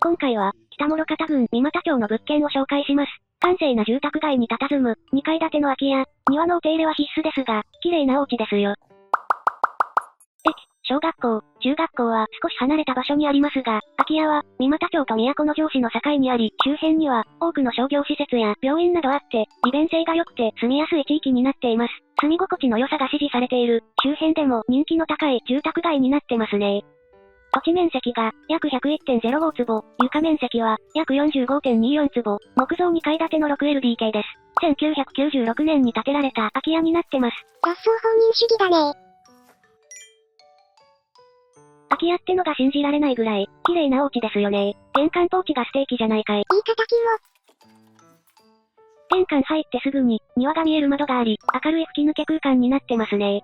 今回は、北諸方郡三股町の物件を紹介します。閑静な住宅街に佇む、2階建ての空き家、庭のお手入れは必須ですが、綺麗なお家ですよ。駅、小学校、中学校は少し離れた場所にありますが、空き家は、三股町と都城市の境にあり、周辺には、多くの商業施設や病院などあって、利便性が良くて住みやすい地域になっています。住み心地の良さが支持されている、周辺でも人気の高い住宅街になってますね。土地面積が約101.05坪、床面積は約45.24坪、木造2階建ての 6LDK です。1996年に建てられた空き家になってます。雑草本人主義だね。空き家ってのが信じられないぐらい、綺麗なお家ですよね。玄関ポーチがステーキじゃないかい。言い方キモ。玄関入ってすぐに、庭が見える窓があり、明るい吹き抜け空間になってますね。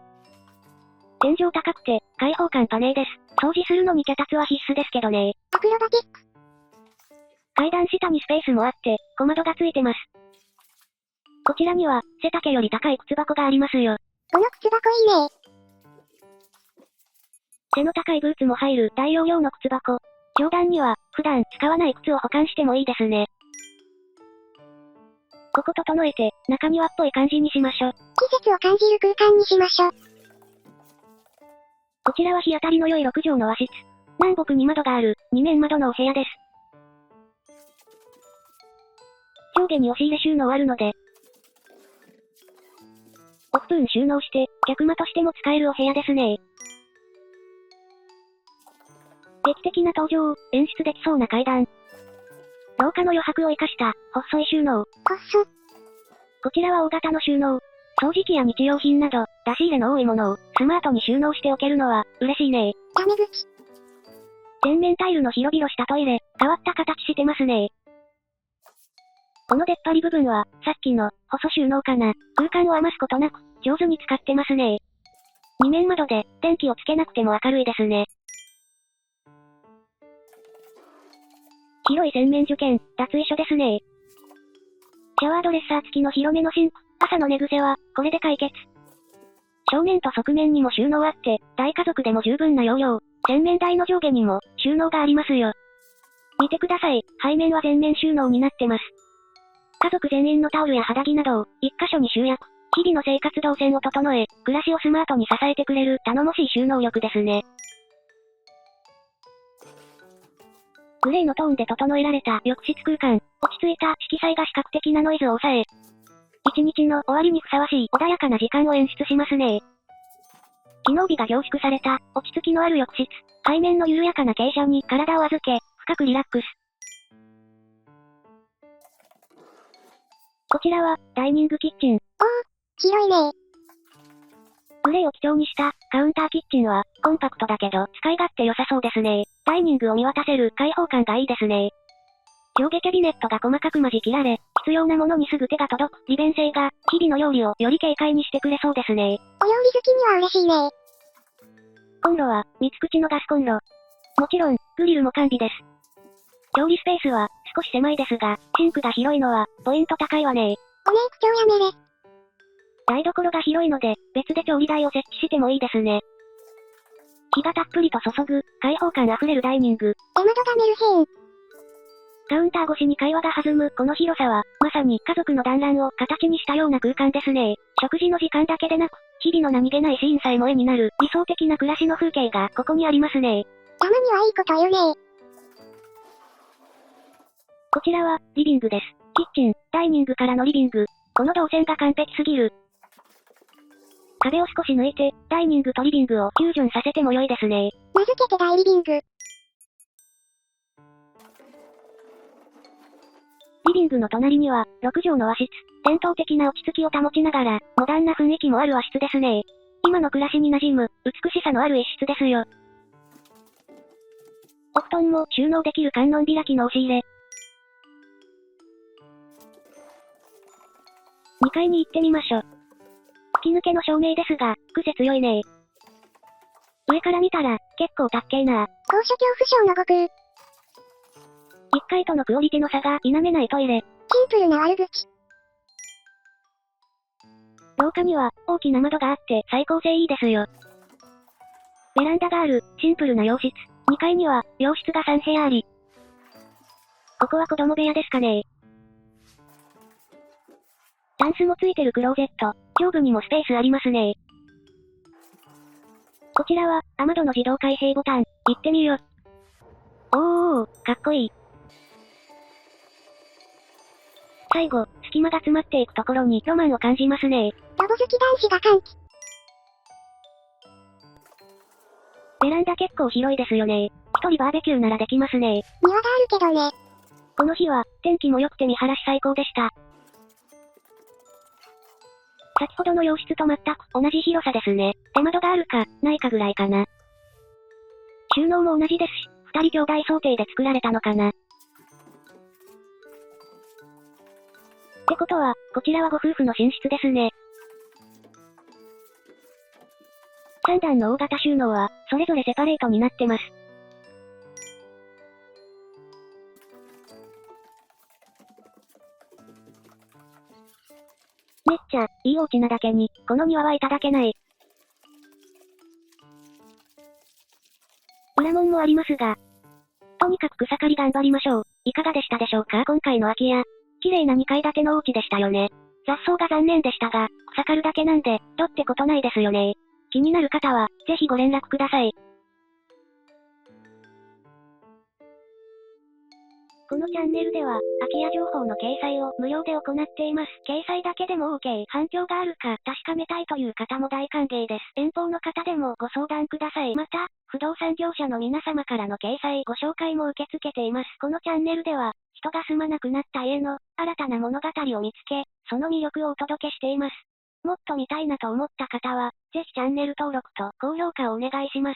天井高くて、開放感パネーです。掃除するのに脚立は必須ですけどね。アクロバティック。階段下にスペースもあって、小窓がついてます。こちらには、背丈より高い靴箱がありますよ。この靴箱いいね。背の高いブーツも入る大容量の靴箱。上段には、普段使わない靴を保管してもいいですね。ここ整えて、中庭っぽい感じにしましょう。季節を感じる空間にしましょう。こちらは日当たりの良い6畳の和室。南北に窓がある、2面窓のお部屋です。上下に押し入れ収納あるので、おスプーン収納して、客間としても使えるお部屋ですね。劇的な登場を演出できそうな階段。廊下の余白を生かした、細い収納。こちらは大型の収納。掃除機や日用品など、出し入れの多いものを、スマートに収納しておけるのは、嬉しいね。タメ口。全面タイルの広々したトイレ、変わった形してますね。この出っ張り部分は、さっきの、細収納かな。空間を余すことなく、上手に使ってますね。2面窓で、電気をつけなくても明るいですね。広い洗面所兼、脱衣所ですね。シャワードレッサー付きの広めのシンク。朝の寝癖は、これで解決。正面と側面にも収納あって、大家族でも十分な容量。洗面台の上下にも、収納がありますよ。見てください、背面は全面収納になってます。家族全員のタオルや肌着などを、一箇所に集約。日々の生活動線を整え、暮らしをスマートに支えてくれる頼もしい収納力ですね。グレーのトーンで整えられた浴室空間。落ち着いた色彩が視覚的なノイズを抑え、一日の終わりにふさわしい穏やかな時間を演出しますね。機能美が凝縮された、落ち着きのある浴室。背面の緩やかな傾斜に体を預け、深くリラックス。こちらは、ダイニングキッチン。広いね。グレーを基調にした、カウンターキッチンは、コンパクトだけど、使い勝手良さそうですね。ダイニングを見渡せる開放感がいいですね。上下キャビネットが細かく間仕切られ、必要なものにすぐ手が届く利便性が、日々の料理をより軽快にしてくれそうですね。お料理好きには嬉しいね。コンロは、3つ口のガスコンロ。もちろん、グリルも完備です。調理スペースは、少し狭いですが、シンクが広いのは、ポイント高いわね。おメイク長やめれ。台所が広いので、別で調理台を設置してもいいですね。日がたっぷりと注ぐ、開放感あふれるダイニング。出窓がメルヘン。カウンター越しに会話が弾むこの広さは、まさに家族の団らんを形にしたような空間ですね。食事の時間だけでなく、日々の何気ないシーンさえも絵になる理想的な暮らしの風景がここにありますね。たまにはいいこと言うね。こちらは、リビングです。キッチン、ダイニングからのリビング。この動線が完璧すぎる。壁を少し抜いて、ダイニングとリビングをフュージョンさせても良いですね。名付けて大リビング。リビングの隣には、6畳の和室。伝統的な落ち着きを保ちながら、モダンな雰囲気もある和室ですね。今の暮らしに馴染む、美しさのある一室ですよ。お布団も収納できる観音開きの押し入れ。2階に行ってみましょ。吹き抜けの照明ですが、癖強いね。上から見たら、結構たっけーな。高所恐怖症の悟空。1階とのクオリティの差が否めないトイレ。シンプルな悪口。廊下には、大きな窓があって最高性いいですよ。ベランダがある、シンプルな洋室。2階には、洋室が3部屋あり。ここは子供部屋ですかね。タンスもついてるクローゼット。上部にもスペースありますね。こちらは、雨戸の自動開閉ボタン。行ってみよ。おー、かっこいい。最後、隙間が詰まっていくところにロマンを感じますね。ラボ好き男子が歓喜。ベランダ結構広いですよね。一人バーベキューならできますね。庭があるけどね。この日は、天気も良くて見晴らし最高でした。先ほどの洋室と全く同じ広さですね。出窓があるか、ないかぐらいかな。収納も同じですし、二人兄弟想定で作られたのかな。ってことは、こちらはご夫婦の寝室ですね。3段の大型収納は、それぞれセパレートになってます。めっちゃ、いいお家なだけに、この庭はいただけない。裏門もありますが、とにかく草刈り頑張りましょう。いかがでしたでしょうか今回の空き家。綺麗な2階建てのお家でしたよね。雑草が残念でしたが、草刈るだけなんで、どってことないですよね。気になる方は、ぜひご連絡ください。このチャンネルでは、空き家情報の掲載を無料で行っています。掲載だけでも OK。反響があるか確かめたいという方も大歓迎です。遠方の方でもご相談ください。また、不動産業者の皆様からの掲載、ご紹介も受け付けています。このチャンネルでは、人が住まなくなった家の新たな物語を見つけ、その魅力をお届けしています。もっと見たいなと思った方は、ぜひチャンネル登録と高評価をお願いします。